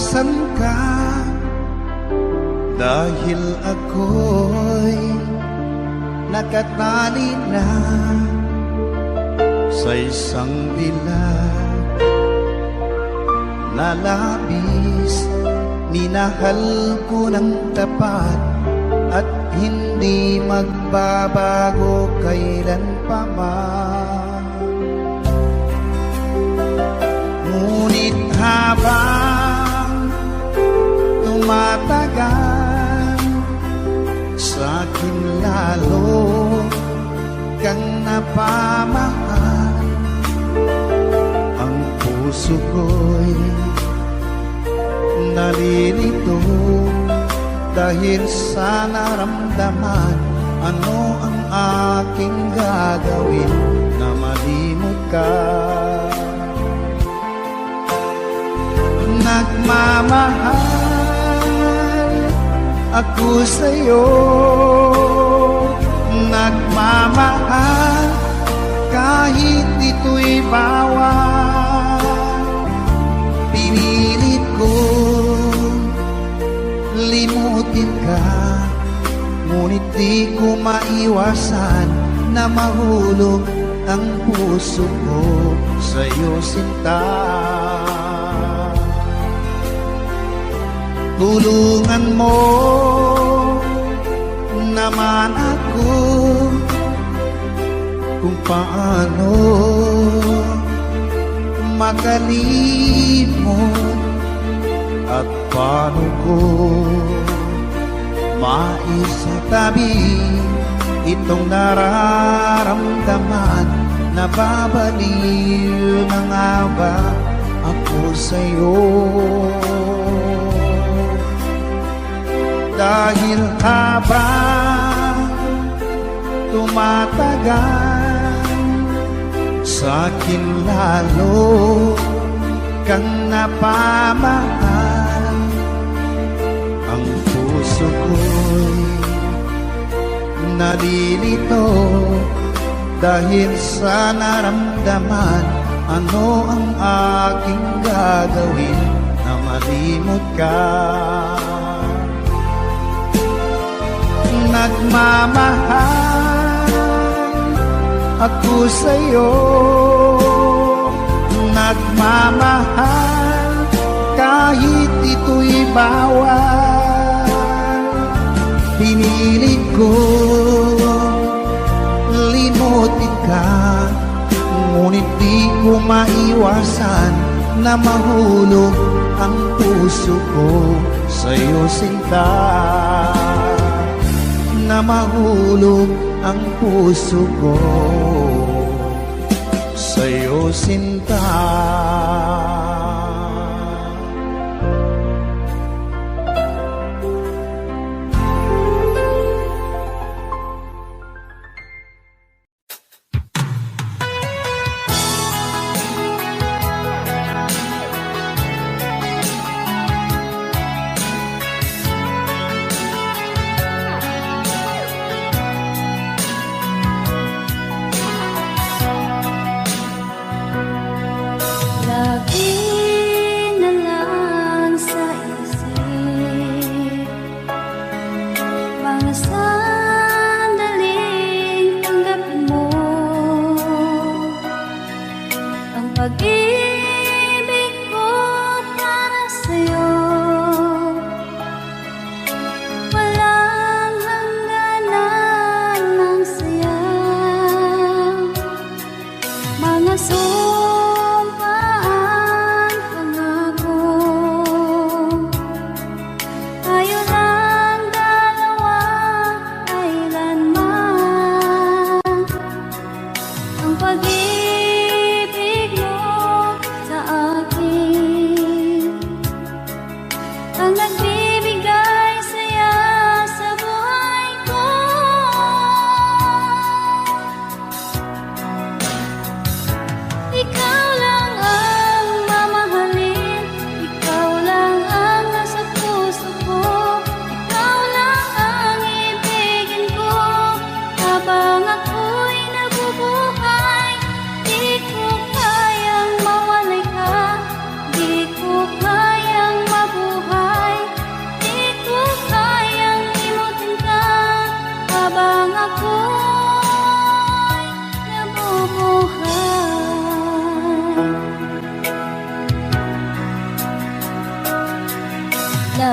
Iwasan ka dahil ako'y nakatali na sa isang dilag na labis. Minahal ko ng tapat at hindi magbabago kailan pa man. Ngunit habang tumatagal, sa'kin lalo kang napamahal. Ang puso ko'y nalilito dahil sa naramdaman. Ano ang aking gagawin na malimot ka? Nagmamahal ako sa'yo, nagmamahal kahit ito'y bawal. Pinilit ko limutin ka, ngunit di ko maiwasan na mahulog ang puso ko sa'yo, sinta. Tulungan mo naman ako kung paano makalimot at paano ko maisatabi itong nararamdaman. Nababaliw na nga ba ako sa'yo? Dahil habang tumatagal, sa'kin lalo kang napamahal. Ang puso ko'y nalilito dahil sa naramdaman. Ano ang aking gagawin na malimot ka? Nagmamahal ako sa'yo, nagmamahal kahit ito'y bawal. Pinilit ko limutin ka, ngunit di ko maiwasan na mahulog ang puso ko sa'yo, sinta. Na mahulog ang puso ko sa'yo, sinta. Lagi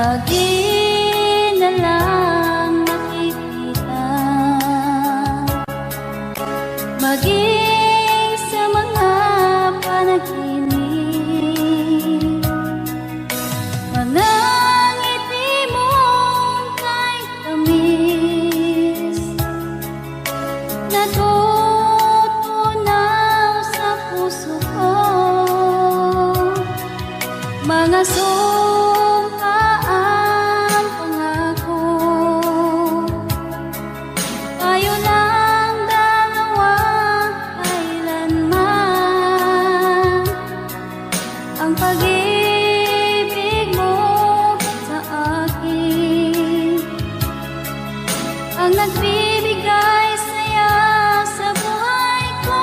lagi na lang nakikita, maging sa mga panaginip, mga ngiti mong kahit tamis, natutunaw sa puso ko, mga sumpaang pangako. Tayo lang dalawa kailanman, ang pag-ibig mo sa akin ang nagbibigay saya sa buhay ko.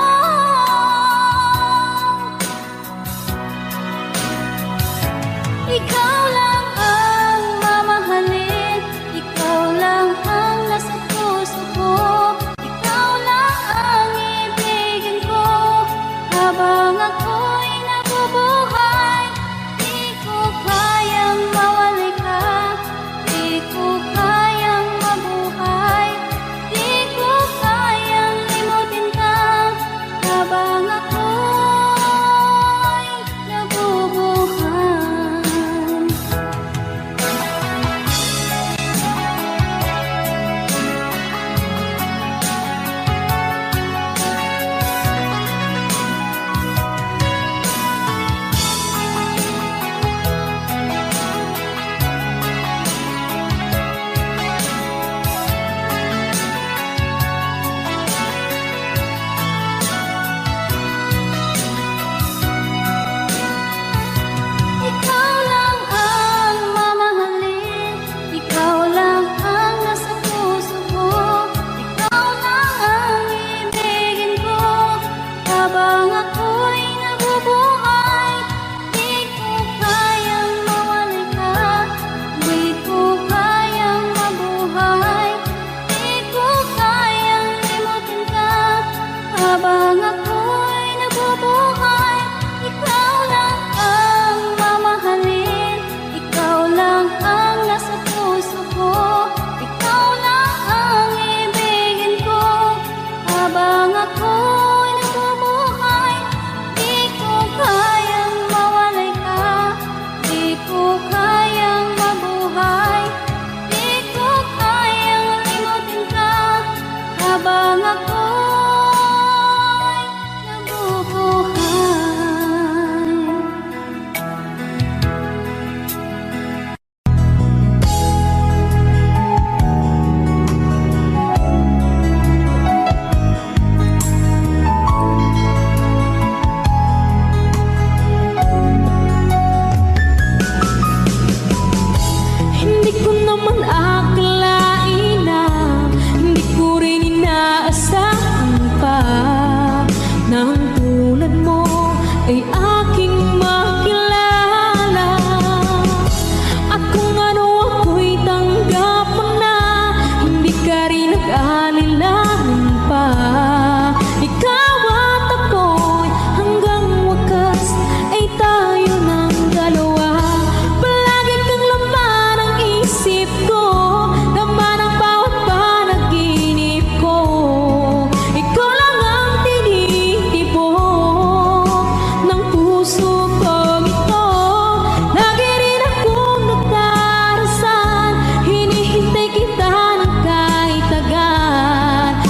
Ikaw lang ang mamahalin, ikaw lang ang nasa puso ko, ikaw lang ang ibigin ko habang ako'y nabubuhay. Di ko kayang mawali ka, di ko kayang mabuhay, di ko kayang limutin ka habang ako'y nabubuhay. Ikaw lang ang mamahalin, ikaw lang ang nasa puso ko, ikaw lang ang ibigin ko habang ako'y nabubuhay. Di ko kayang mawali ka, di ko kayang mabuhay, di ko kayang limutin ka habang ako'y nabubuhay. Ikaw lang ang mamahalin, ikaw lang ang nasa puso ko, ikaw lang ang ibigin ko habang ako'y nabubuhay. Di ko kayang mawalay ka, di ko kayang mabuhay, di ko kayang limutin ka habang ako'y nabubuhay. Hindi ko naman akalain na hindi ko rin inaasahan pa nang tulad mo ay aking makilala. At kung ano ako'y tanggap mo na, hindi ka rin nag-alilangan pa. Ikaw at ako'y hanggang wakas ay tayo ng dalawa. Palagi kang laman ang isip ko, laman ang bawat panaginip ko. Ikaw lang ang tinitibok ng puso kong ito. Lagi rin akong nagdarasal, hinihintay kita ng kahit agad.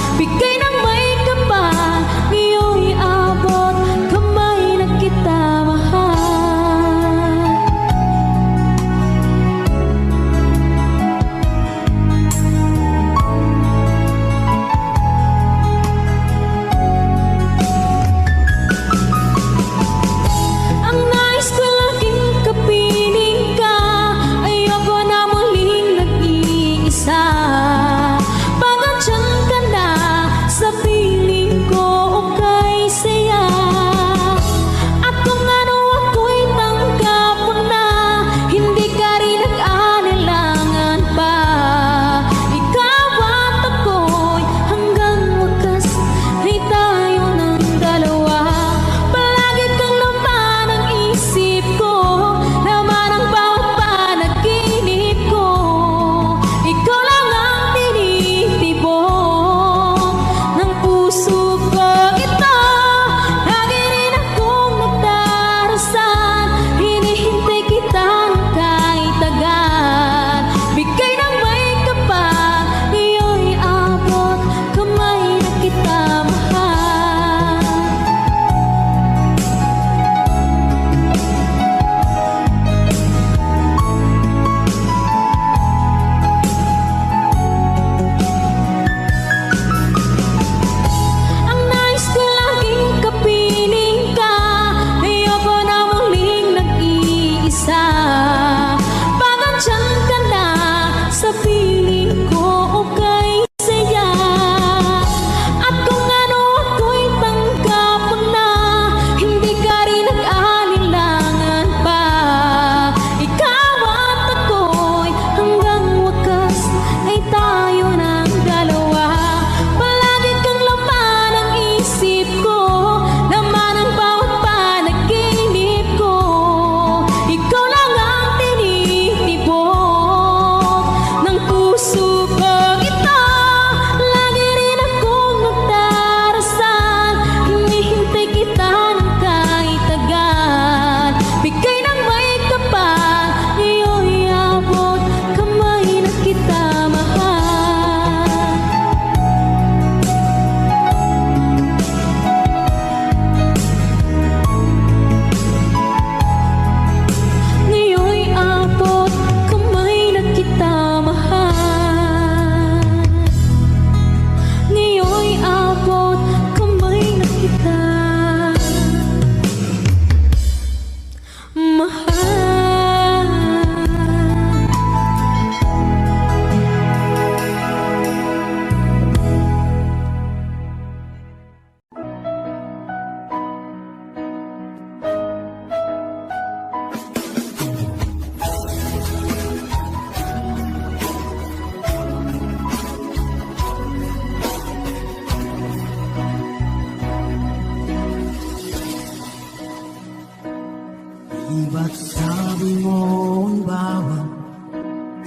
Ibahagi mo ang bawat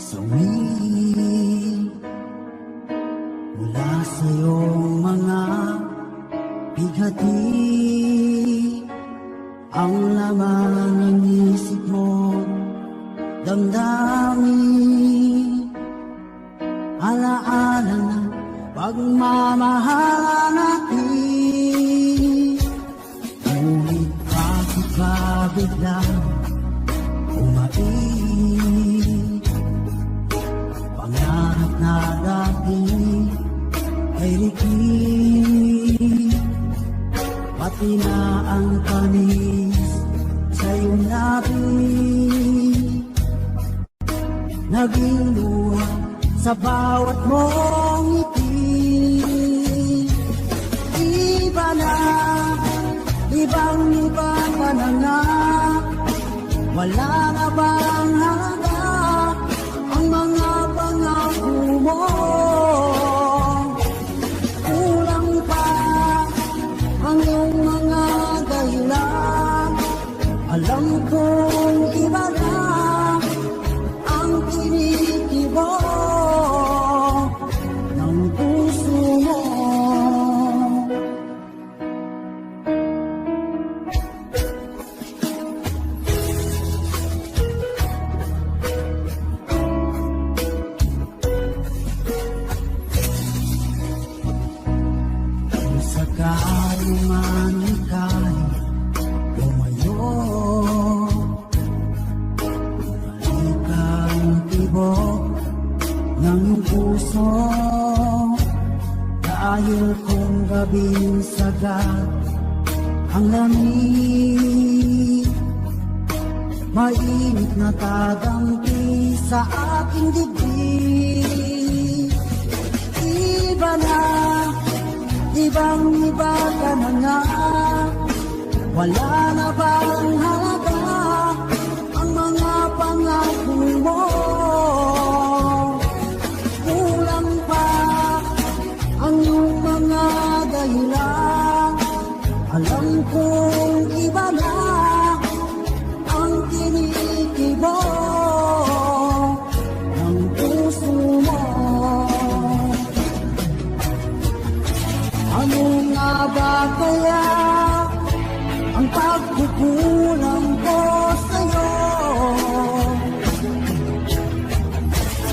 sawi mula sa iyong mga bighati. Ang laman ng isip mo, damdamin, alaala na pagmamahal natin. Ngunit bakit ba biglang umaib? Pangarap na dati ay rikip, pati na ang tamis sa iyong labi, naging luha sa bawat mong ngiti. Iba na, ibang-iba ka na nga, wala na bang halaga ang mga pangako mo? Kulang pa ang iyong mga dahilan, alam kong iba na ang tinikibo ng puso mo. Kung sakali man ika'y lumayo, balik ang tibok ng puso, dahil kung gabing sagat ang lamig, mainit na tagampi sa aking dibdib. Iba na, ibang-iba ka na nga, wala na bang halaga ang mga pangako mo? Kulang pa ang iyong mga dahilan, alam kong iba na ang tinikibo ng puso mo. Ano nga ba kaya ang pagkukulang ko sa'yo?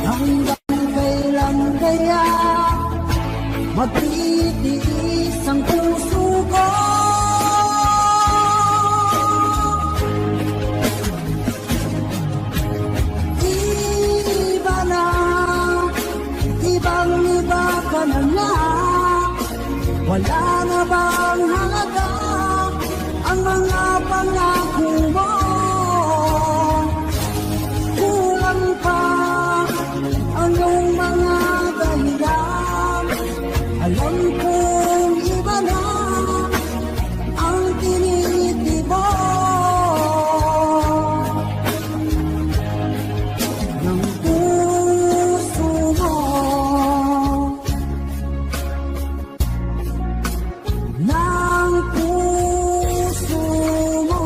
Hanggang kailan kaya magtitiis ang puso ko? Iba na, ibang-iba ka na nga, wala na bang halaga ang mga pangako mo? Kulang pa ang iyong mga dahilan, alam kong iba na ang tinitibo ng puso mo. Ng puso mo.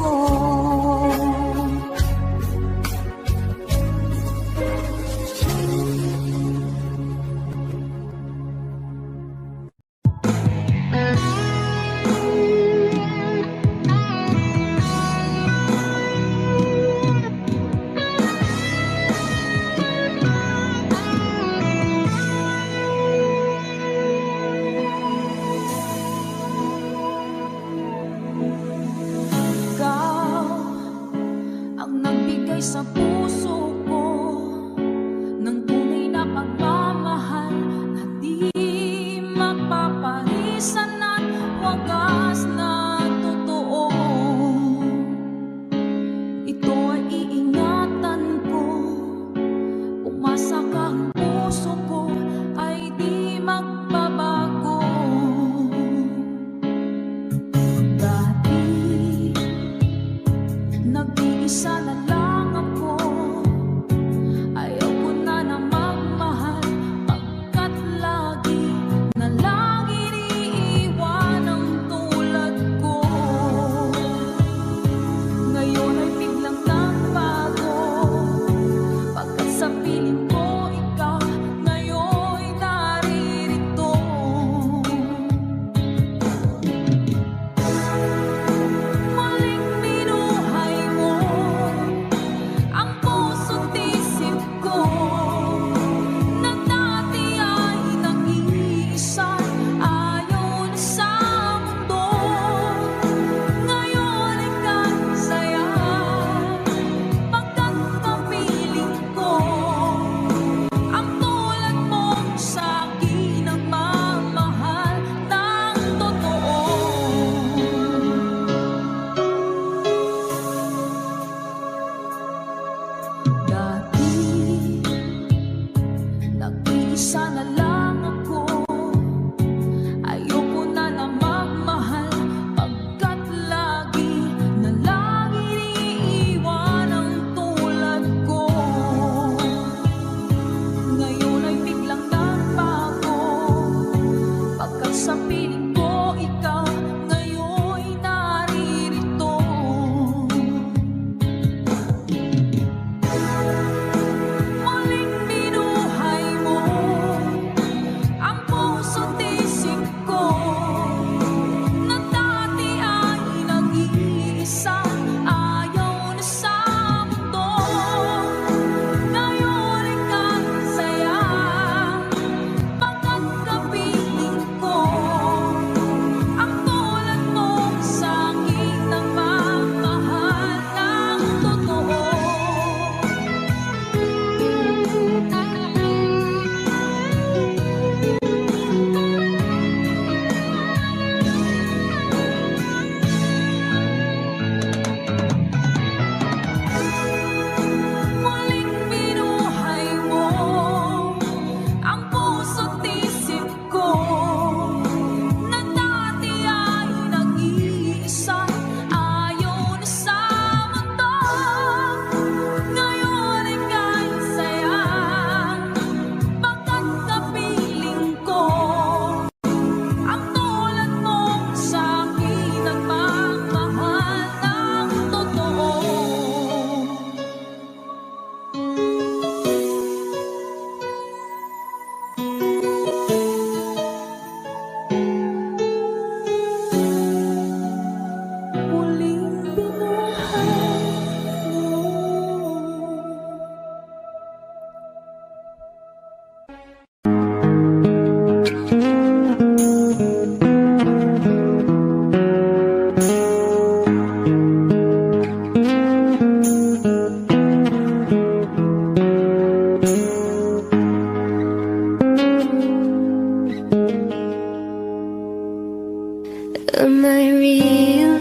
Am I real?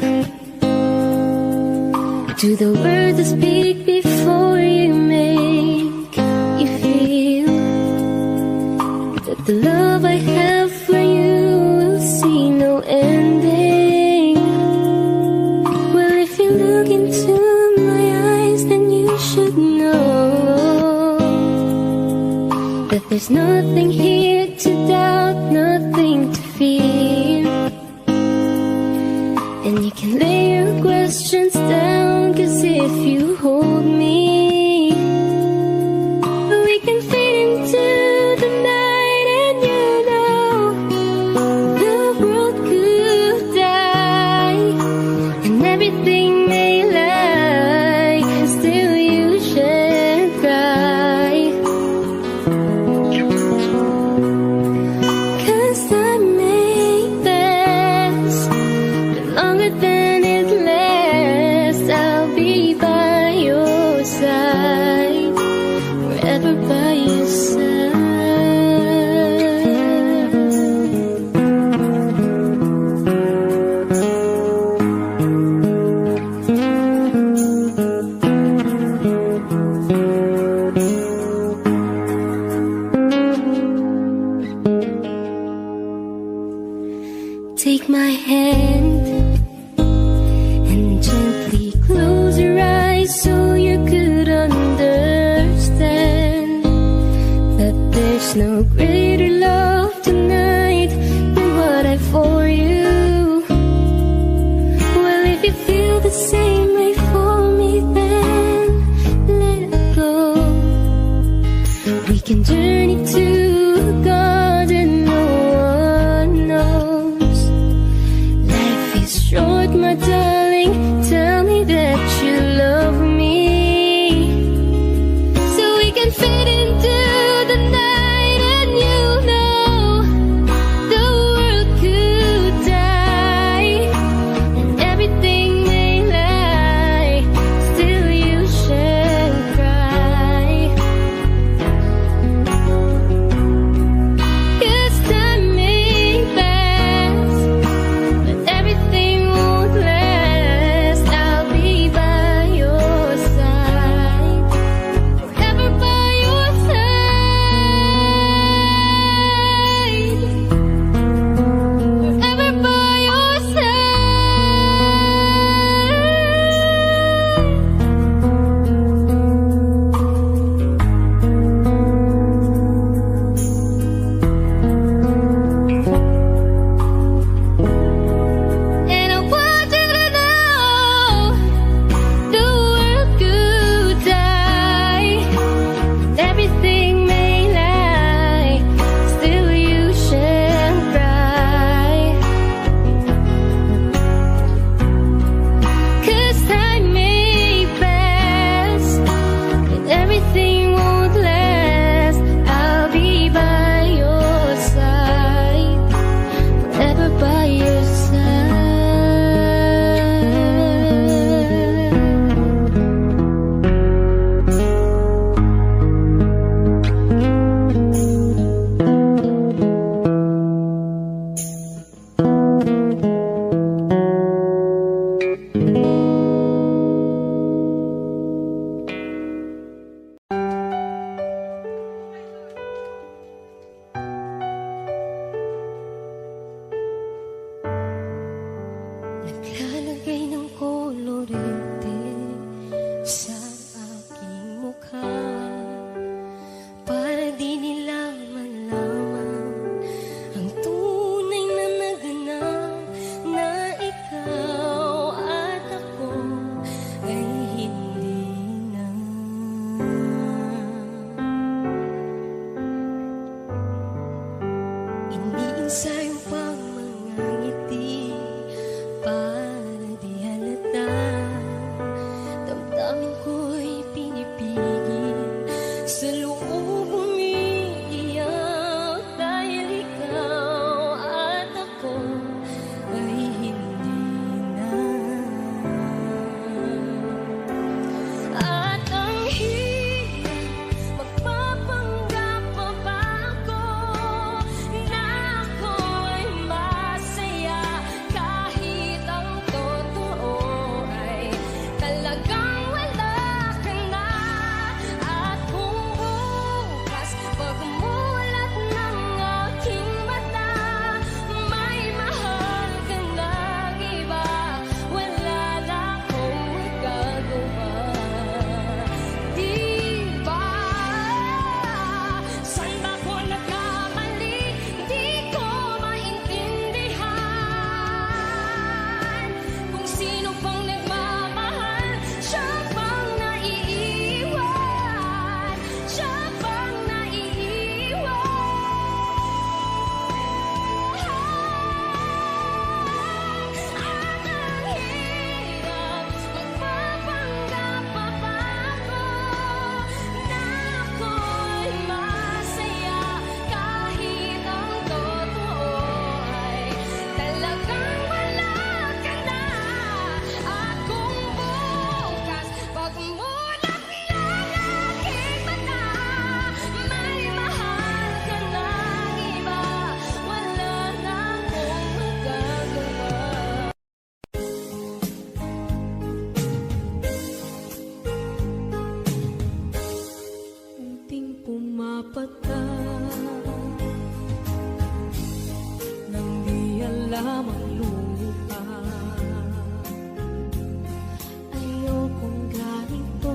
Do the words I speak before you make you feel that the love I have for you will see no ending? Well, if you look into my eyes, then you should know that there's nothing here to doubt, nothing to fear. And you can lay your questions down, 'cause if you hold me, we can fade into the night. And you know the world could die and everything may lie, still you should cry. 'Cause time may pass, but longer than it lasts, I'll be by your side, forever by your side. Take my hand and gently close your eyes so you could understand that there's no greater love tonight than what I for you. Well, if you feel the same way for me, then let it go. We can journey to a garden no one knows. Life is short, my darling, tell me that you love me, so we can fit into the night. And you lamang lupa. Ayokong ganito,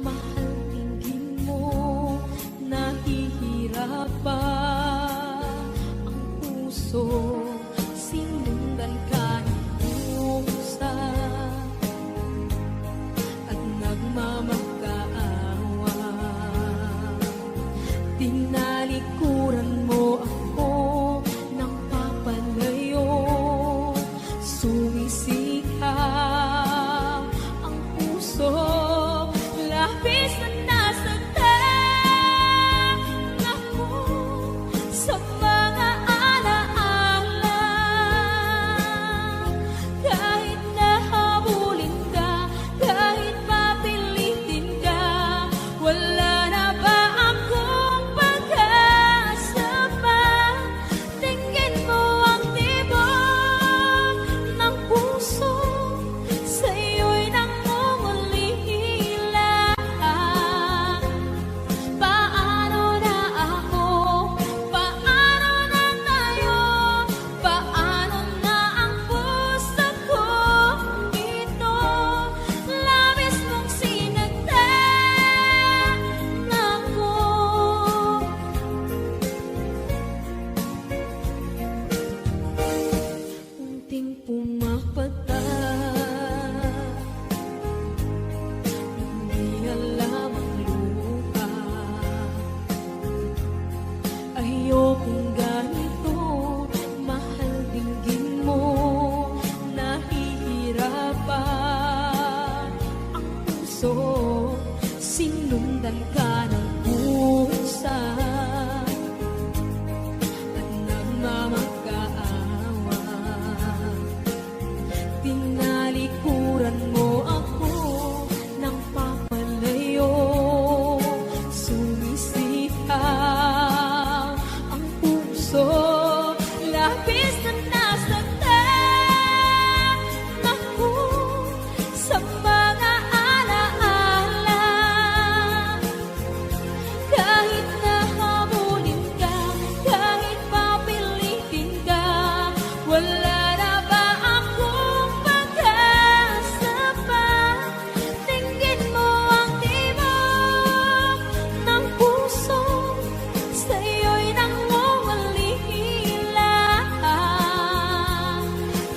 mahal, tingin mo, nahihirapan ang puso. Sinundan ka ng pusa at nagmamakaawa. Tinalikuran mo ako ng papalayo, sumisigaw ang puso. Labis na nasaktan ako sa mga alaala. Kahit nahabulin ka, kahit papilitin ka, wala na ba akong pag-asa pa? Tingin mo ang tibok ng puso, sa'yo'y nangungulila. Paano na ako? Paano na tayo? Paano na ang puso ko ito? Labis mong sinaktan ako. Unting pumapata, hindi alam ang lupa. Ayokong ganito, mahal, dinggin mo, nahihirapan ang puso. Sinundan ka ng pusa at nagmamakaawa. Tinalikuran mo ako ng papalayo, sumisigaw ang puso. Labis na nasaktan ako sa mga alaala. Kahit nahabulin ka, kahit papilitin ka, wala na ba akong pag-asa pa? Tingin mo ang tibok ng puso, sa'yo'y nangungulila.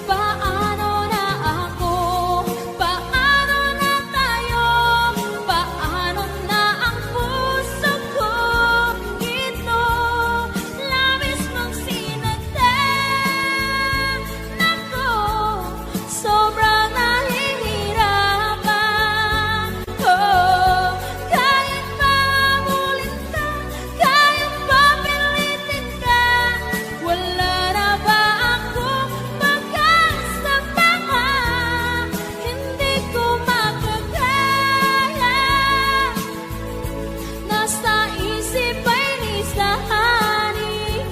Paano na ako? Paano na tayo? Paano na ang puso ko ito? Labis mong sinaktan ako, sobrang nahihirapan. Oh, kahit pahabulin ka, kahit papilitin ka, wala na ba akong pag-asa pa? Hindi ko makakaya, nasa isip ay lisahanin.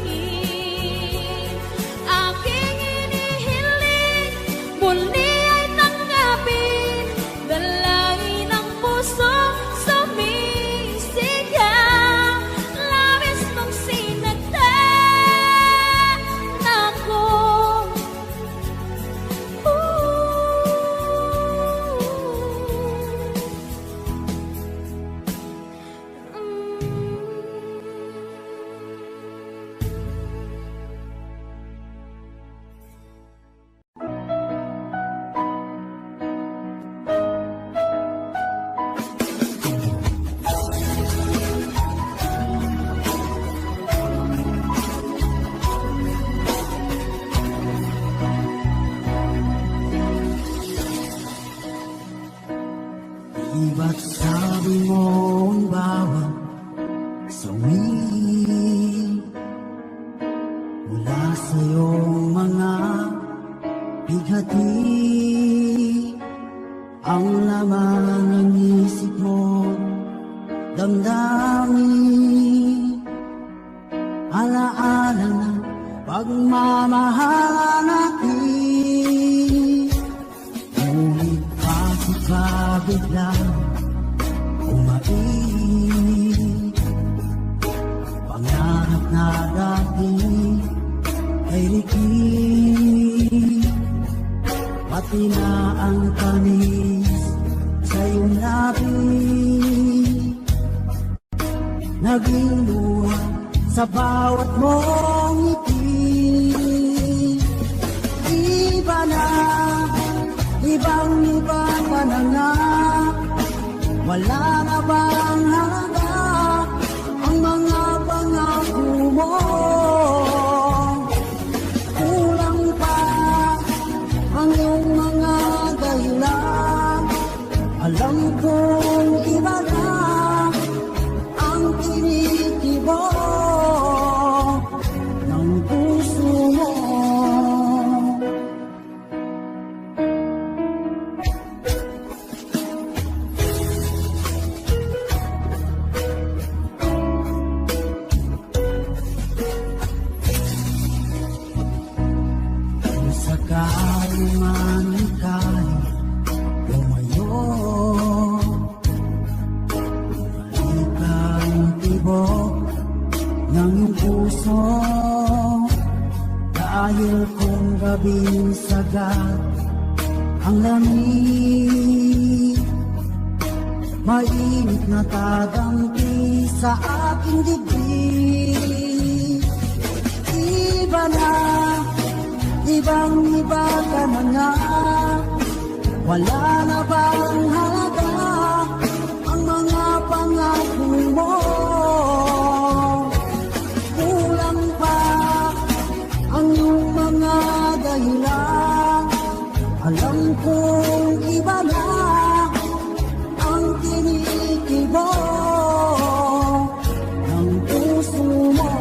Aking inihiling, muli ay tanggapin, dalangin ang puso, sumisigaw. Labis mong sinaktan ako. Di ba't sabi mo ang bawat sawi mula sa iyong mga bighati, ang laman ng isip mo, damdamin, alaala na pagmamahalan natin. Ngunit bakit ba biglang umaibig? Pangarap na dati ay ligid. pati na ang tamis sa iyong labi, naging luha sa bawat mong ngiti. Iba na, ibang-iba ka na nga, wala na bang halaga ang mga pangako mo? Kulang pa ang iyong mga dahilan, alam kong iba na ang tinitibok ng puso mo. Sakali man ika'y lumayo, bumalik ang tibok ng iyong puso, dahil kung gabing sagat ang lamig, mainit na tagampi sa aking dibdib. Iba na, ibang-iba ka na nga, wala na bang halaga ang mga pangako mo? Kulang pa ang iyong mga dahilan, alam kong iba na ang tinitibok ng puso mo.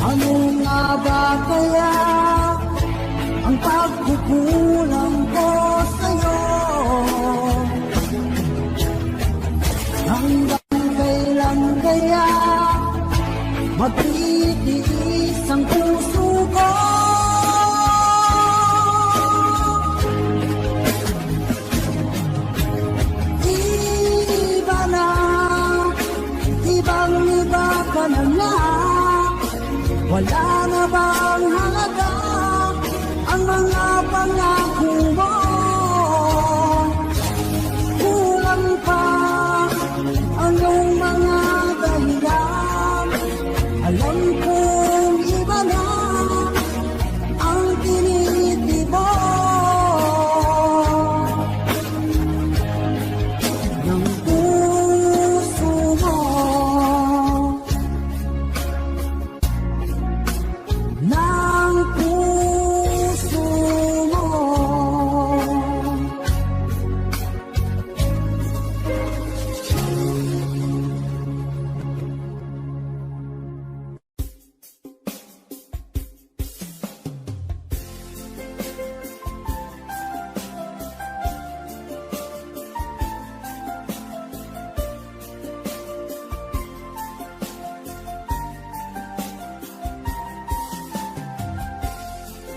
Ano nga ba kaya ang pagkukulang ko sa'yo? Hanggang kailan kaya magtitiis ang puso ko? Iba na, ibang-iba ka na nga, wala na bang halaga ang mga pangako mo? Kulang pa ang iyong mga dahilan, alam kong iba na ang tinitibok ng puso mo. Ng puso mo.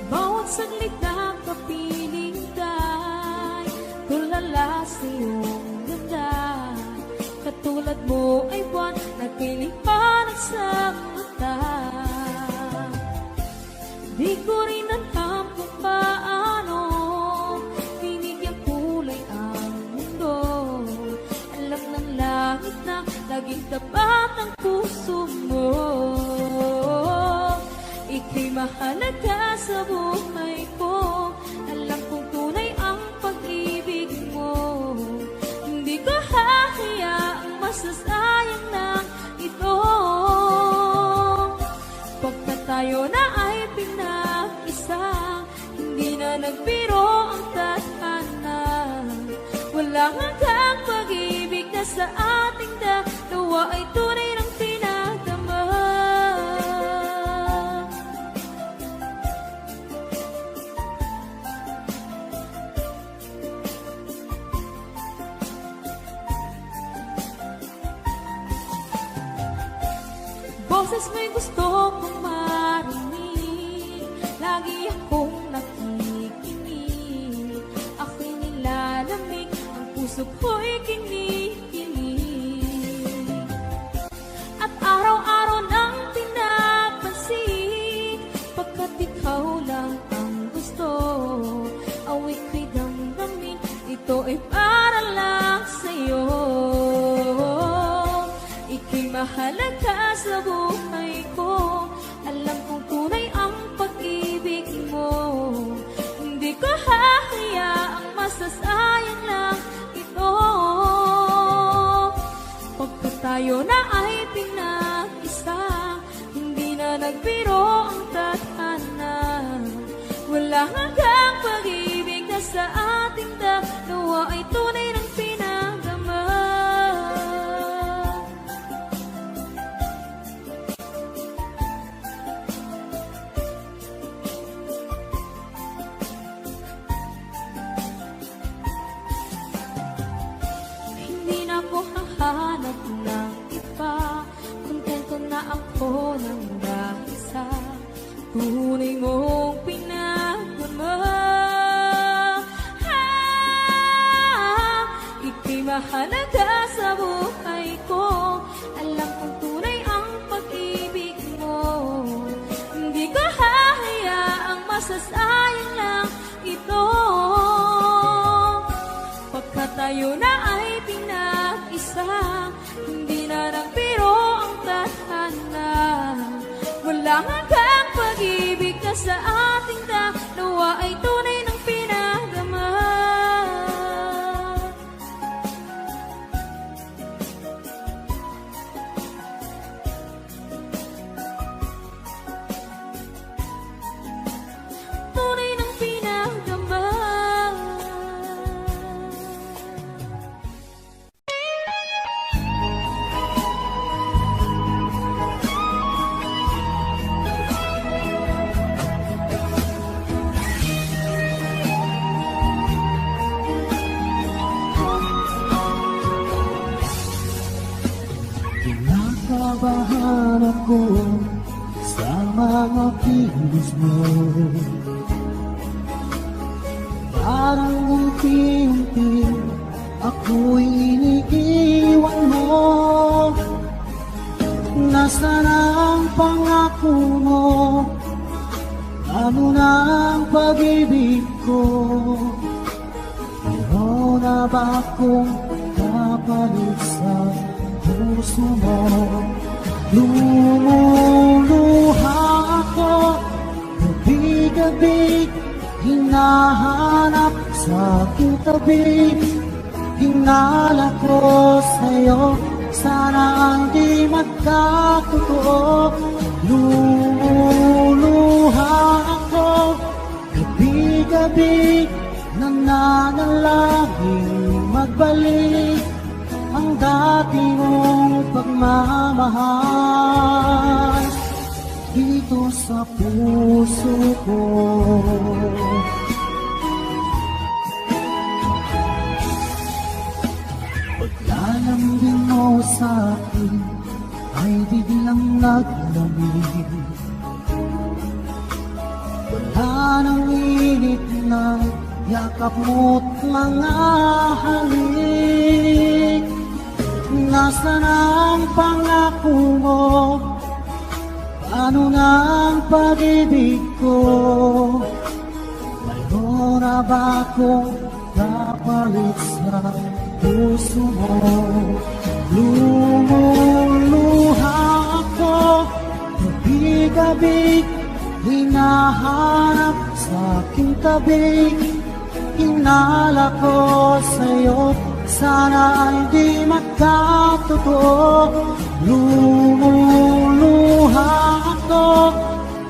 Bawat saglit na kapiling ka'y tulala sa iyong ganda. Katulad mo ay buwan na kiliwanag sa mata. Di ko rin alam kung paano binigyan kulay ang mundo. Alam ng langit na laging tapat ang puso mo. Ika'y mahalaga sa buhay ko, alam kong tunay ang pag-ibig mo. Hindi ko hahayaang masasayang na ito. Pagkat tayo na ay pinag-isa, hindi na nagbiro ang tadhana. Walang hanggang pag-ibig na sa ating dalawa ay tunay ng pinagdama. Boses mo'y gusto kong marinig, lagi akong nakikinig. Ako'y nilalamig, ang puso ko'y kinikilig. At araw-araw nang pinapansin sa buhay ko. Alam kong tunay ang pag-ibig mo. Hindi ko hahayaang masasayang lang ito. Pagkat tayo na ay pinag-isa, hindi na nagbiro ang tadhana. Wala hanggang pag-ibig na sa ating dalawa ay tunay ng pinagdama. Hindi na ako hahanap ng iba, kontento na ako ng dahil sa tunay mong pinagdama. Ika'y mahalaga sa buhay ko. Alam kong tunay ang pag-ibig mo. Hindi ko hahayaang masasayang lang ito. Pagkat tayo na ay pinag-isa, hindi na nagbiro ang tadhana. Wala hanggang pag-ibig na sa ating dalawa ay tunay ng pinagdama. Tunay ng pinagdama. Kinakabahan ako sa mga kilos mo. Parang unti-unti ako'y iniiwan mo. Nasaan ang pangako mo? Ano na ang pag-ibig ko? Mayroon na ba akong kapalit sa puso mo? Lumuluha ako, gabi-gabi, hinahanap sa aking tabi. Hinala ko sa'yo, sana hindi magkatotoo. Lumuluha ako, gabi-gabi, nananalangin magbalik ang dati mong pagmamahal dito sa puso ko. Paglalambing mo sa akin ay biglang naglamig. Wala nang init ng yakap mo't mga halik. Nasaan ang pangako mo? Ano na ang pag-ibig ko? Mayroon na ba akong kapalit sa puso mo? Lumuluha ako, gabi-gabi, hinahanap sa aking tabi. Hinala ko sa'yo, sana hindi magkatotoo. Lumuluha ako,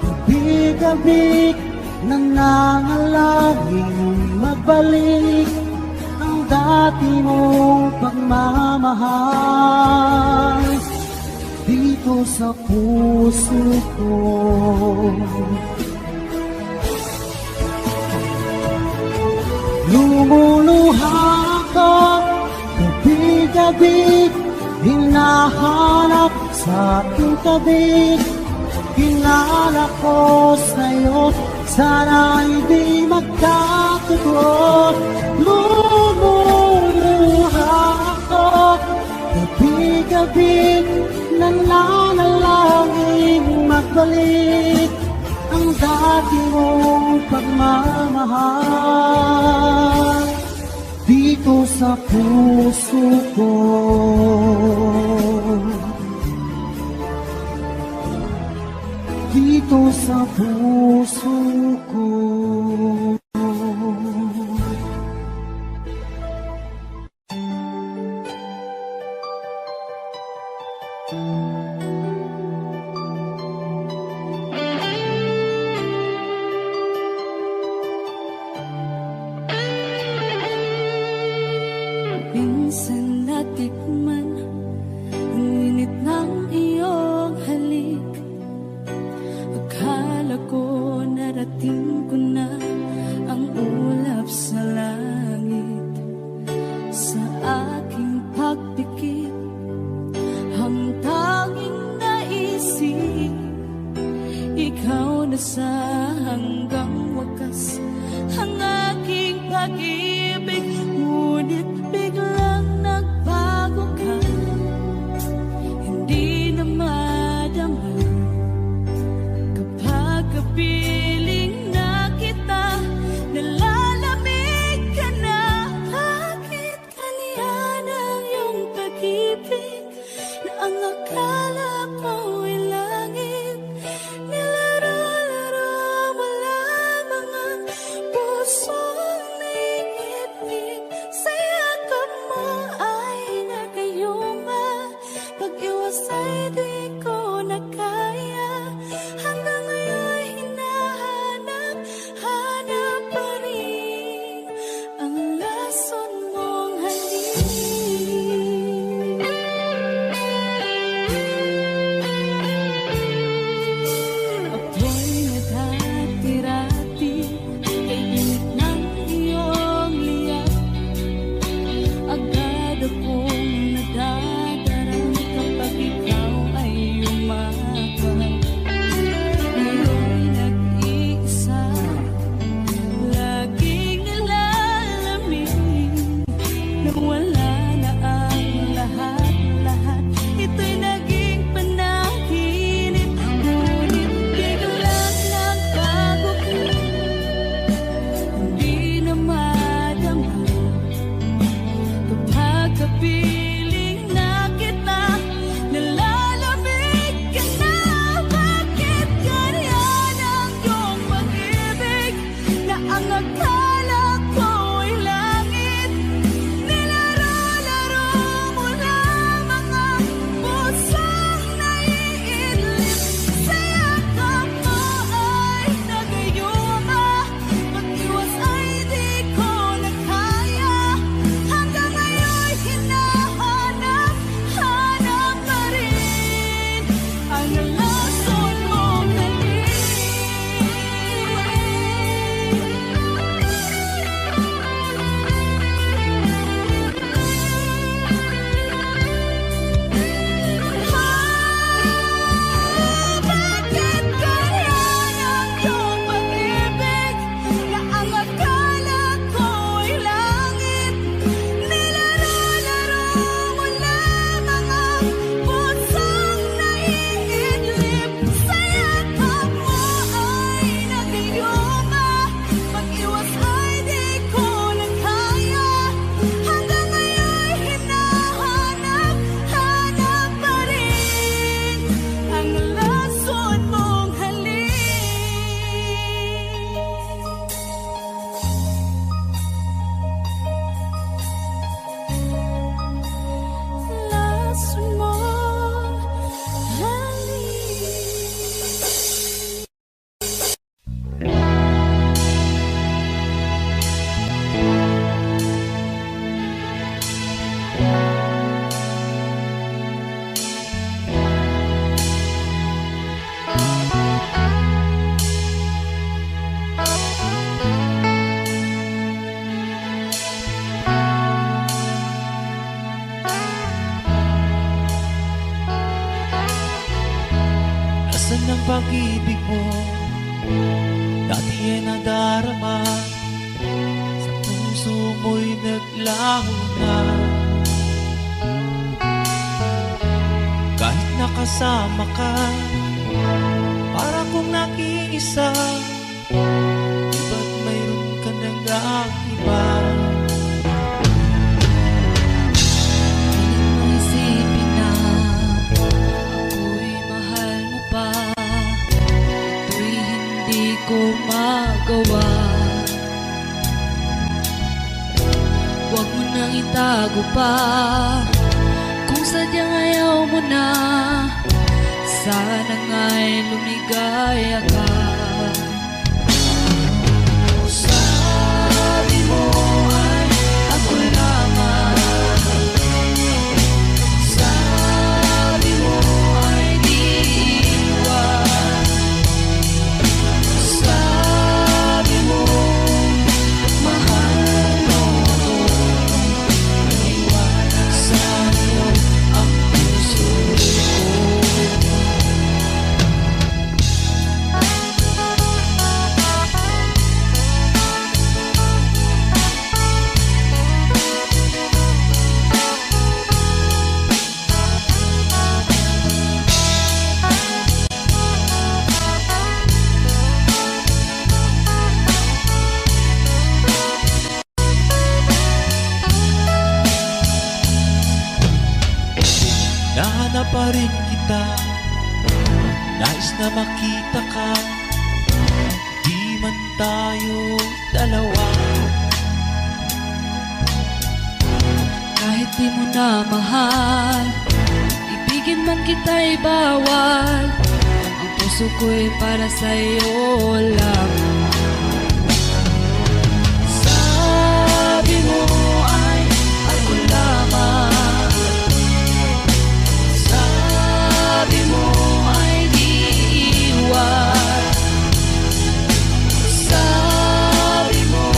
gabi-gabi, nananalangin magbalik ang dati mong pagmamahal dito sa puso ko. Lumuluha ako, gabi-gabi, hinahanap sa aking tabi. Hinala ko sa'yo, sana hindi magkatotoo. Lumuluha ako, gabi-gabi, nananalangin magbalik ang dati mong pagmamahal dito sa puso ko. dito sa puso ko. Minsan natikman ang init ng iyong halik. Akala ko narating ko na ang ulap sa langit. Sa aking pagpikit, ang tanging naisip, ikaw na sa hanggang wakas ang aking pag-ibig. Ngunit biglang nagbago ka, hindi na madama. Kapag kapiling na kita, nalalamig ka na. Bakit kaniyan ang iyong pag-ibig na ang akala ko ay langit? Nilaro-laro mo lamang ang pusong naiibig. Sa yakap mo ay nagayuma, pag-iwas ay di ko na kaya. Hanggang ngayon hinahanap pa rin ang lason mong halik. Ako'y nadati-rati kay init ng iyong liyak. Agad akong nadadarang kapag ikaw ay umakap. Ngayon nag-iisa, laging nalalamig, na wala na ang lahat-lahat. Ito'y naging panaginip. Ngunit biglang nagbago ka, hindi na madama. Kapag kapiling na kita, nalalamig ka na. Bakit ganyan ang iyong pag-ibig na ang akala ko ay langit? Nilaro-laro mo lamang ang pusong naiidlip. Sa yakap mo ay nagayuma, pag-iwas ay di ko na kaya. Hanggang ngayon hinahanap pa rin ang lason mong halik. Bakit ganyan ang iyong pag-ibig na ang akala ko ay langit? Nilaro-laro mo lamang ang pusong naiidlip. Sa yakap mo ay nagayuma, pag-iwas ay di ko na kaya. Hanggang ngayon hinahanap pa rin ang lason mong halik. Lason mong Nasaan ang pag-ibig mo? Dati ay nadarama, sa puso mo'y naglaho na. Kahit nakasama ka, para kong nag-iisa. Ba't mayroon ka nang iba? Isipin na ako'y mahal mo pa. magawa. Huwag mo nang itago pa, kung sadyang ayaw mo na, sana nga'y lumigaya ka. Sabi mo ay ako lamang, sabi mo ay di iwan, sabi mo mahal mo ako, naniwala sa'yo ang puso ko. Nahanap pa rin kita, nais na makita ka, di man tayo dalawa. Kahit di mo na mahal, ibigin man kita'y bawal, ang puso ko'y para sa'yo lang. Sabi mo ay ako lamang, sabi mo ay di iwan, sabi mo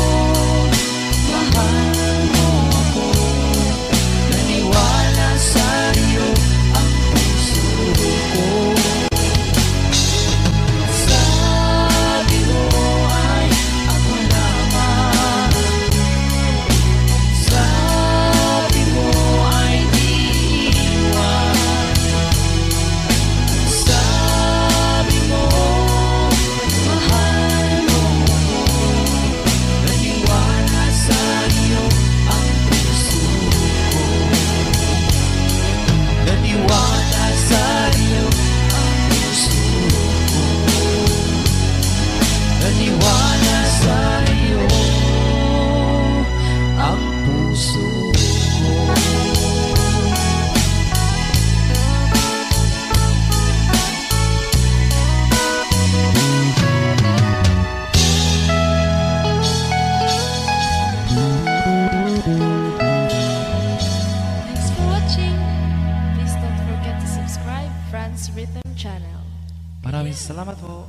mahal mo ako, naniwala sa'yo ang puso ko. Sabi mo ay ako lamang, sabi mo ay di iwan, sabi mo mahal mo ako, naniwala sa'yo ang puso ko. Naniwala sa'yo ang puso ko, naniwala sa'yo ang puso ko. Thanks for watching. Please don't forget to subscribe Franz Rhythm Channel. Maraming salamat po.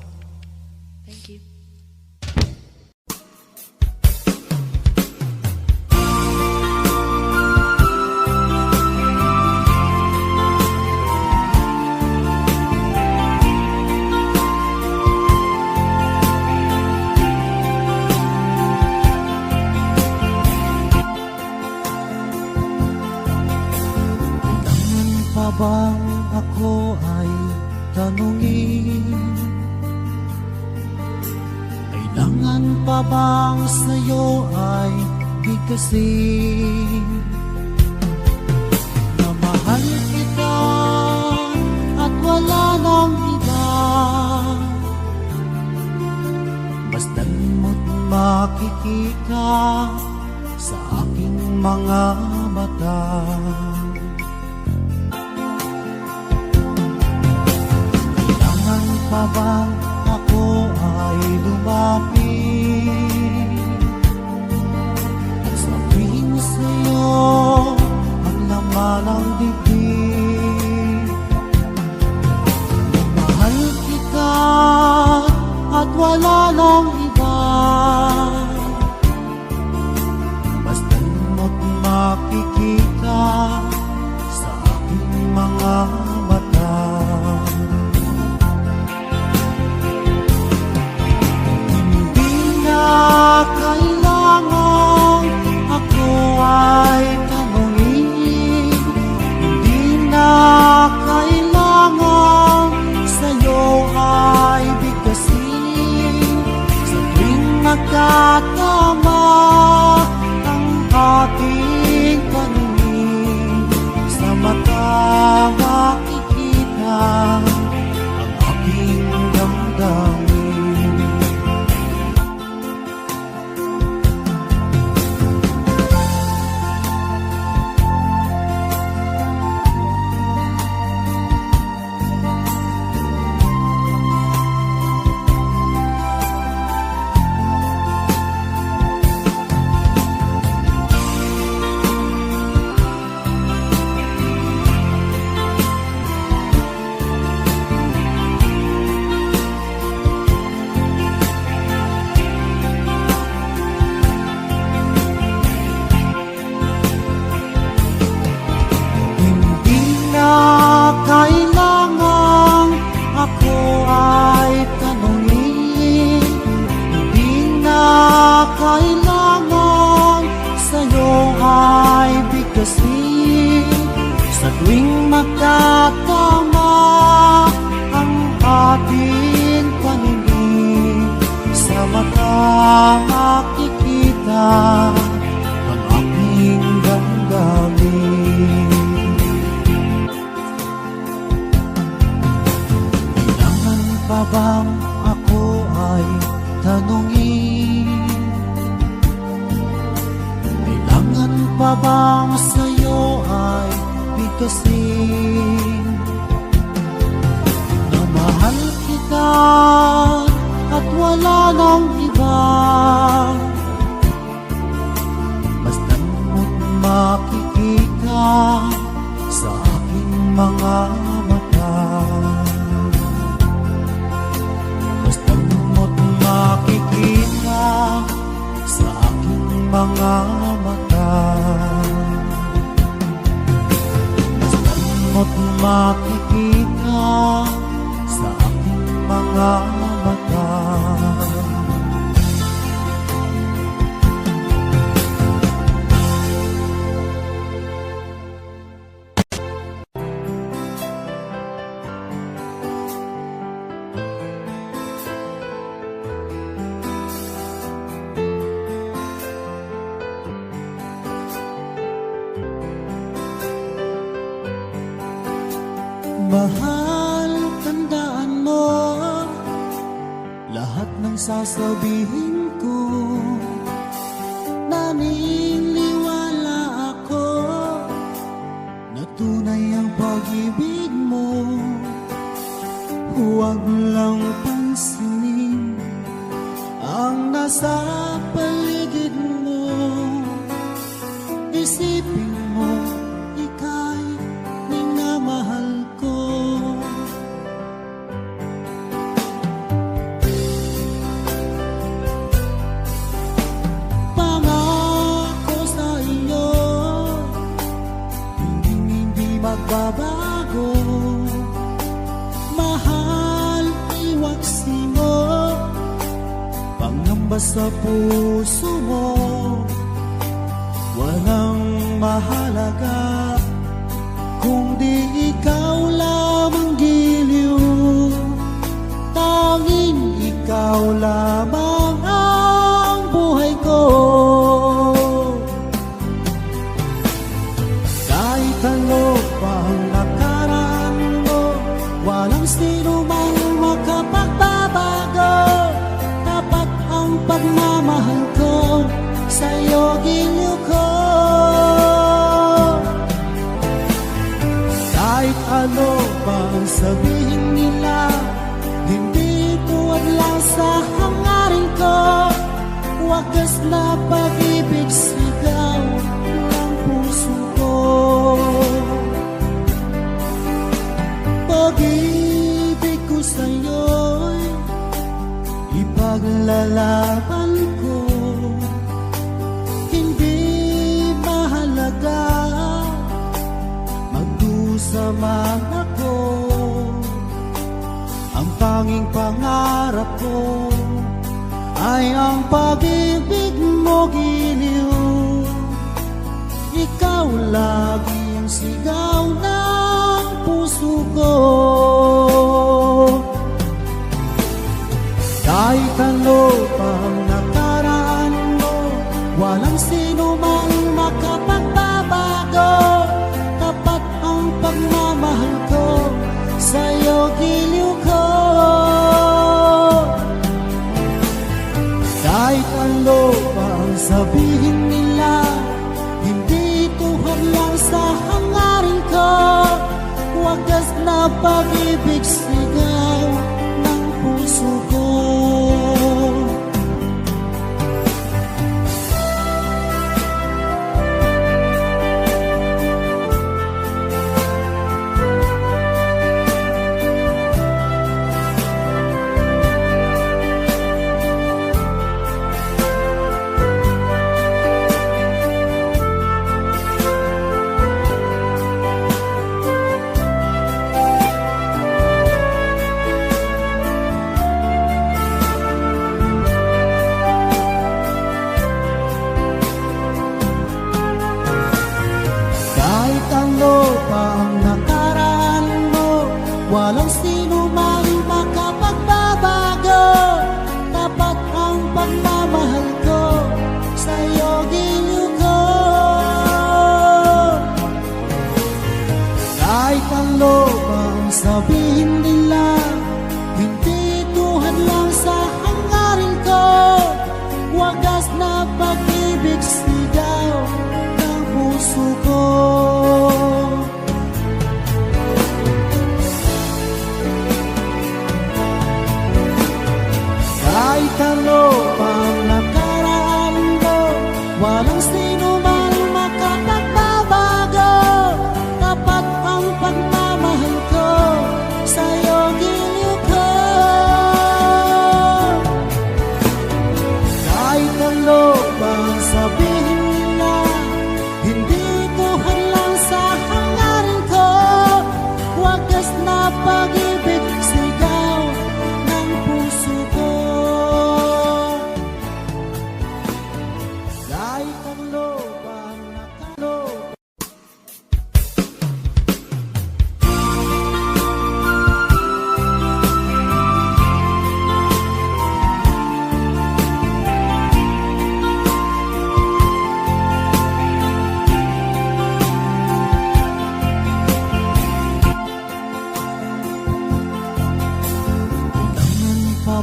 Thank you. Kailangan pa bang ako ay tanungin? Kailangan pa bang sa'yo ay bigkasin? Na mahal kita at wala nang iba, basta't mo't makikita sa aking mga mata. Kailangan pa bang ako ay lumapit at sabihin sa'yo ang laman ng dibdib? Mahal kita at wala nang iba, basta't mo't makikita sa aking mga mata. Hindi na kailangan ako ay tanungin, hindi na kailangan sa'yo ay bigkasin. Sa tuwing magkatama ang ating paningin, sa mata makikita ang aking damdamin. tuwing magkatama ang ating paningin, sa mata makikita ang aking damdamin. Kailangan pa bang ako ay tanungin? Kailangan pa bang sa'yo ay bigkasin? Na mahal kita at wala nang iba, basta't mo't makikita sa aking mga mata. Basta't mo't makikita sa aking mga mata. Basta't mo't makikita sa aking mga mata. Mahal, tandaan mo lahat ng sasabihin ko. Naniniwala ako na tunay ang pag-ibig mo. Huwag lang pansinin ang nasa paligid mo. Isipin mo, ika'y minamahal ko. Pangako sa iyo, hindi magbabago. Mahal, iwaksi mo, pangamba sa puso mo. Walang mahalaga kung di ikaw lamang giliw. Tanging ikaw lamang ang buhay ko. Kahit ano pa ang nakaraan mo, walang sino mang makapagbabago. Tapat ang pagmamahal ko, sa'yo giliw ko. Kahit ano pa ang sabihin nila, hindi tuwad lang sa hangarin ko. Wagas na pag-ibig sigaw ng puso ko. Pag-ibig ko sa'yo'y ipaglalaban ko. Hindi mahalaga magdusa man ako. Ang tanging pangarap ko ay ang pag-ibig mo giliw. Ikaw lagi ang sigaw ng puso ko. Kahit ano pa ang nakaraan mo, walang sino mang makapagbabago. Tapat ang pagmamahal ko, sa'yo giliw ko. Kahit ano pa ang sabihin nila, hindi tuhod lang sa hangarin ko. Wagas na pag-ibig sigaw ng puso ko.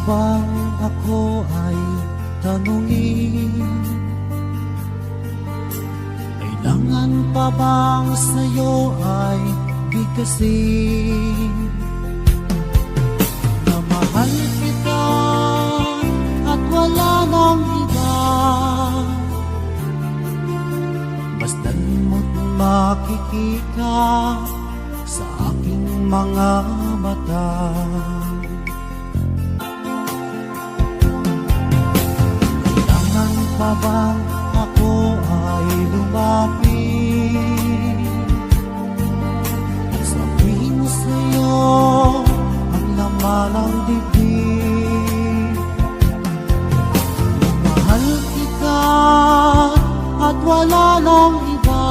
bang ako ay tanungin? Kailangan pa bang sa'yo ay bigkasin? Na mahal kita at wala nang iba, basta't mo't makikita sa aking mga mata. Kailangan pa bang ako ay lumapit? Sabihin sa'yo ang laman ng dibdib. Mahal kita at wala nang iba,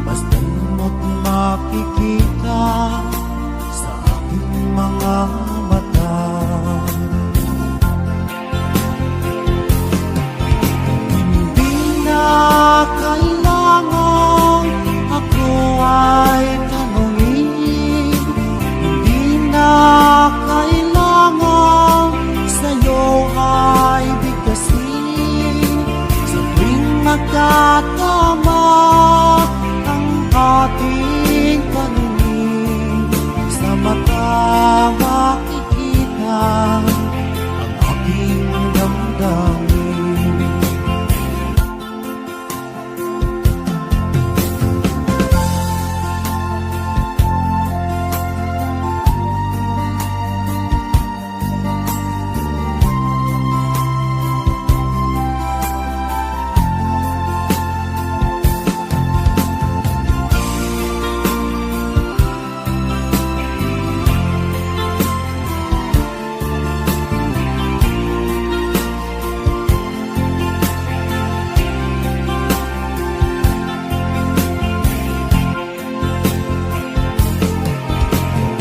basta't mo't makikita sa aking mga mata. Hindi na kailangan ako ay tanungin, hindi na kailangan sa'yo ay bigkasin. Sa tuwing magkatama ang ating paningin, sa mata makikita ang aking damdamin.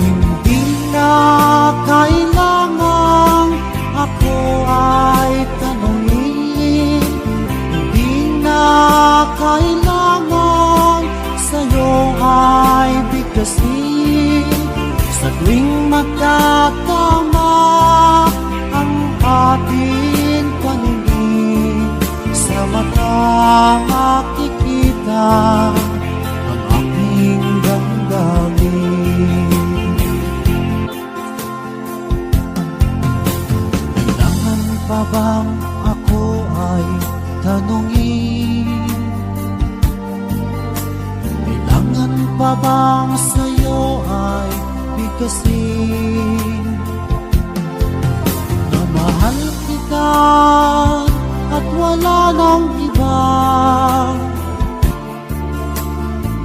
Hindi na kailangan ako ay tanungin, hindi na kailangan sa'yo ay bigkasin. Sa tuwing magkatama ang ating paningin, sa mata makikita ang aking damdamin. Kailangan pa bang ako ay tanungin? Kailangan pa bang sa'yo ay bigkasin? Na mahal kita at wala nang iba,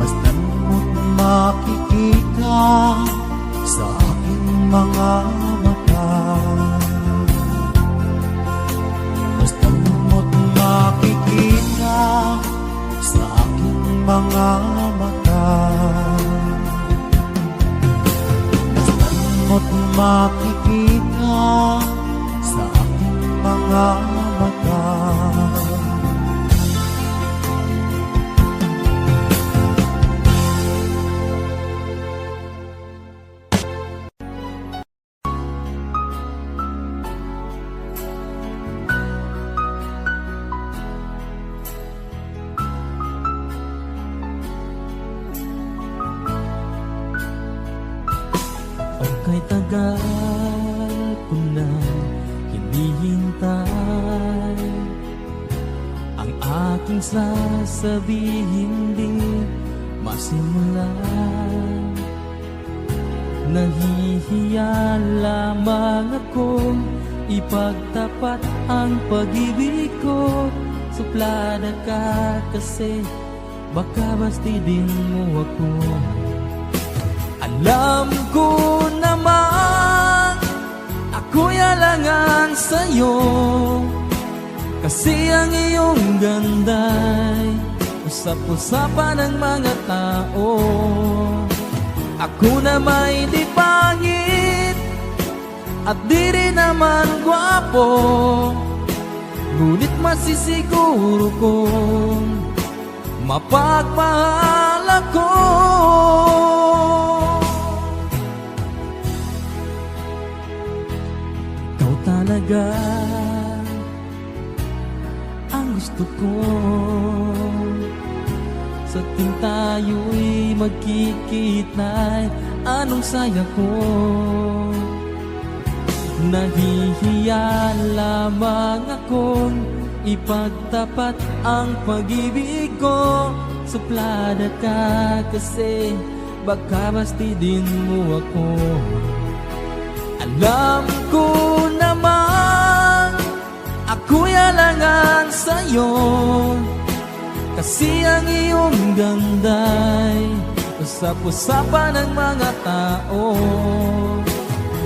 basta't mo't makikita sa aking mga mata. Basta't mo't makikita sa aking mga mata. Basta't mo't makikita sa aking mga mata. Pagka'y tagal ko na hinihintay, ang aking sasabihin di masimulan. Nahihiya lamang ako ipagtapat ang pag-ibig ko. Suplada ka kasi baka bastidin mo ako. Alam ko naman ako'y alangan sa'yo, kasi ang iyong ganda'y usap-usapan ng mga tao. Ako na may di pangit at di rin naman gwapo, ngunit masisiguro kong mapagmahal ako. talaga ang gusto ko. Sa tuwing tayo'y magkikitna'y anong saya ko. Nahihiya lamang akong ipagtapat ang pag-ibig ko. Suplada ka kasi baka bastidin mo ako. Alam ko naman ako'y alangan sa'yo, kasi ang iyong ganda'y usap-usapan ng mga tao.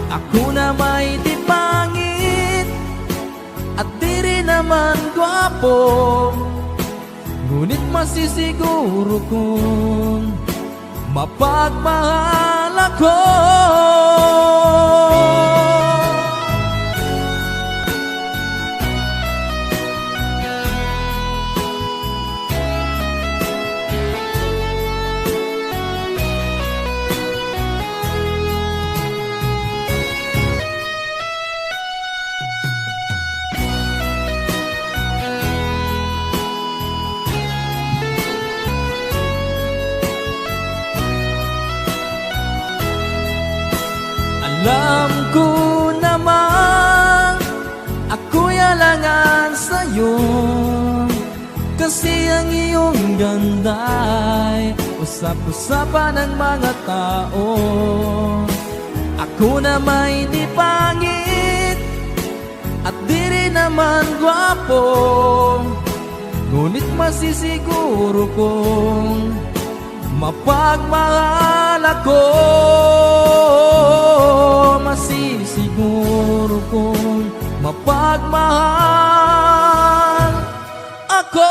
Ako na may di pangit at di rin naman gwapo, ngunit masisiguro kong mapagmahal ako. Alam ko naman ako'y alangan sa'yo, kasi ang iyong ganda'y usap-usapan ng mga tao. Ako na may di pangit at di rin naman gwapo, ngunit masisiguro kong mapagmahal ako. Masisiguro kong mapagmahal ako.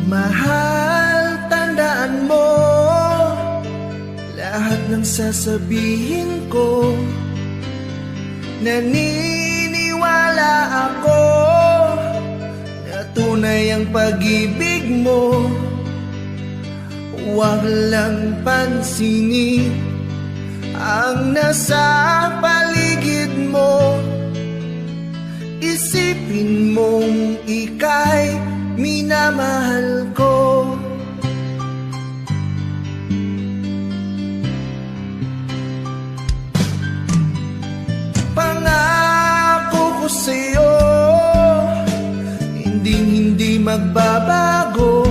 Mahal, tandaan mo lahat ng sasabihin ko. Naniniwala ako na tunay ang pag-ibig mo. Huwag lang pansinin ang nasa paligid mo. Isipin mong ika'y minamahal ko. Pangako ko sa'yo, hindi magbabago.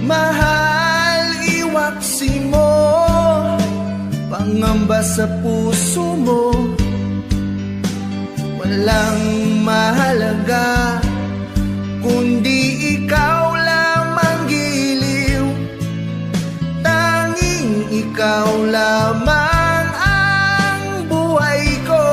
Mahal, iwaksi mo pangamba sa puso mo. Walang mahalaga kundi ikaw lamang giliw. Tanging ikaw lamang ang buhay ko.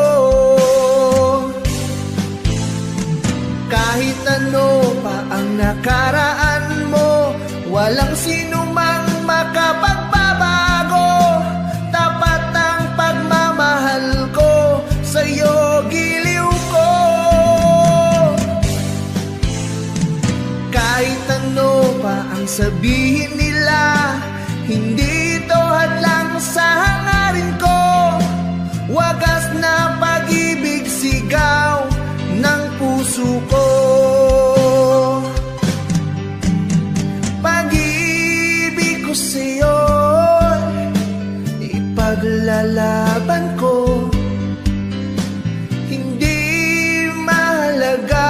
Kahit ano pa ang nakaraan mo, walang sinumang makapagbabago. Tapat ang pagmamahal ko sa'yo, giliw ko. Kahit ano pa ang sabihin nila, hindi ito hadlang sa hangarin ko. Wagas na pag-ibig, sigaw ng puso ko. Pag-ibig ko sa'yo, ipaglalaban ko. Hindi mahalaga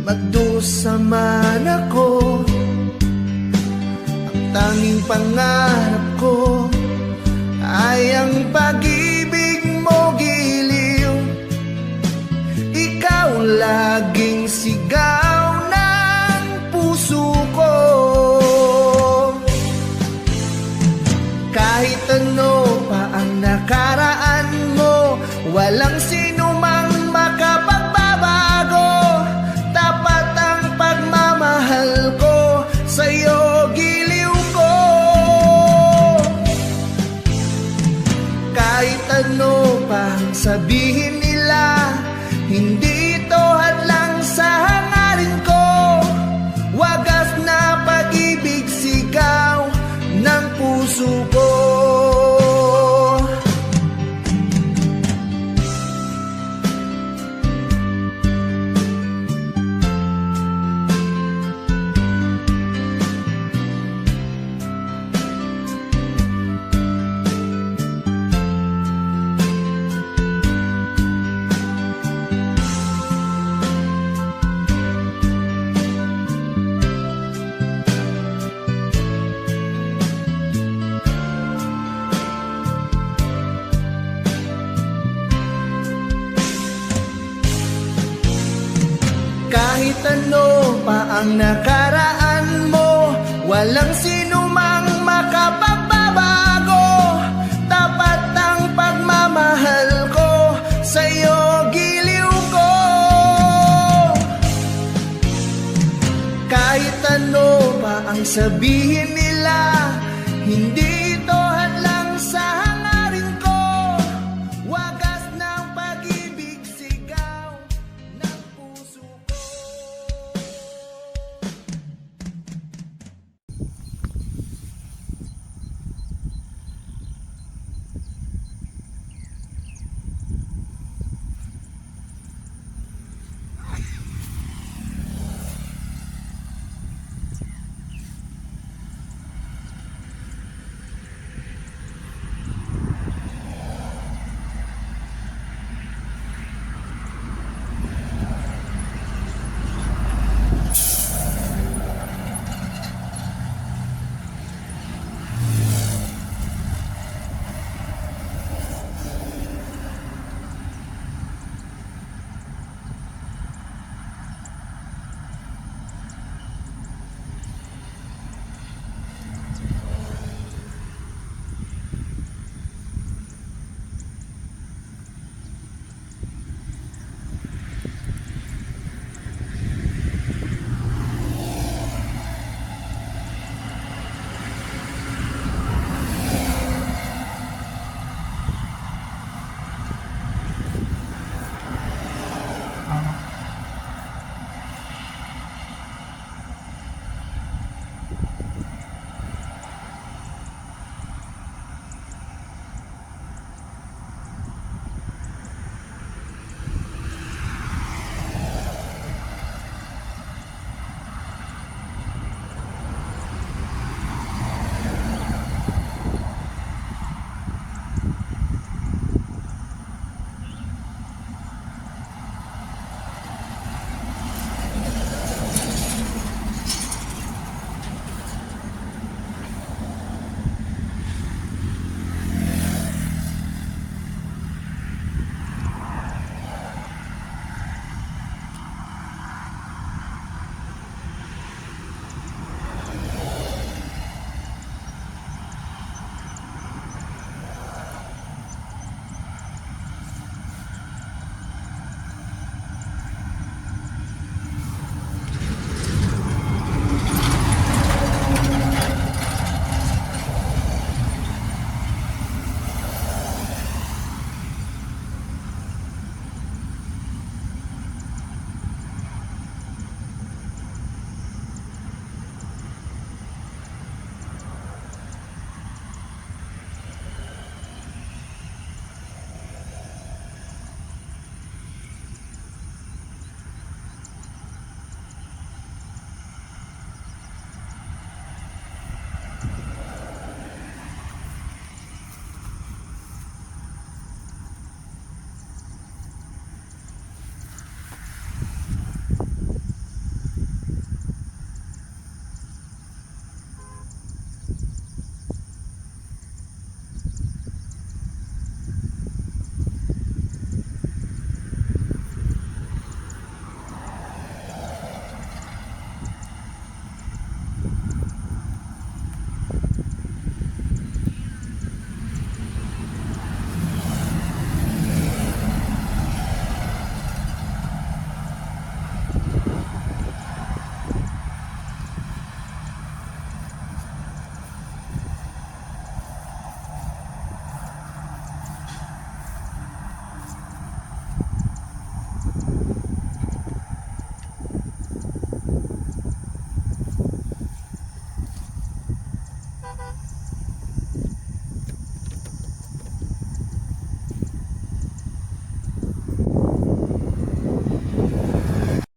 magdusa man ako. Ang tanging pangarap ko ay ang pag-ibig mo, giliw. Ikaw laging sigaw ng puso ko. Kahit ano pa ang nakaraan mo, walang sino ang sabihin nila, hindi ito hadlang sa hangarin ko. Wagas na pag-ibig, sigaw ng puso ko. Kahit ano pa ang nakaraan mo, walang sinumang makapagbabago. Tapat ang pagmamahal ko, sa'yo giliw ko. Kahit ano pa ang sabihin nila, hindi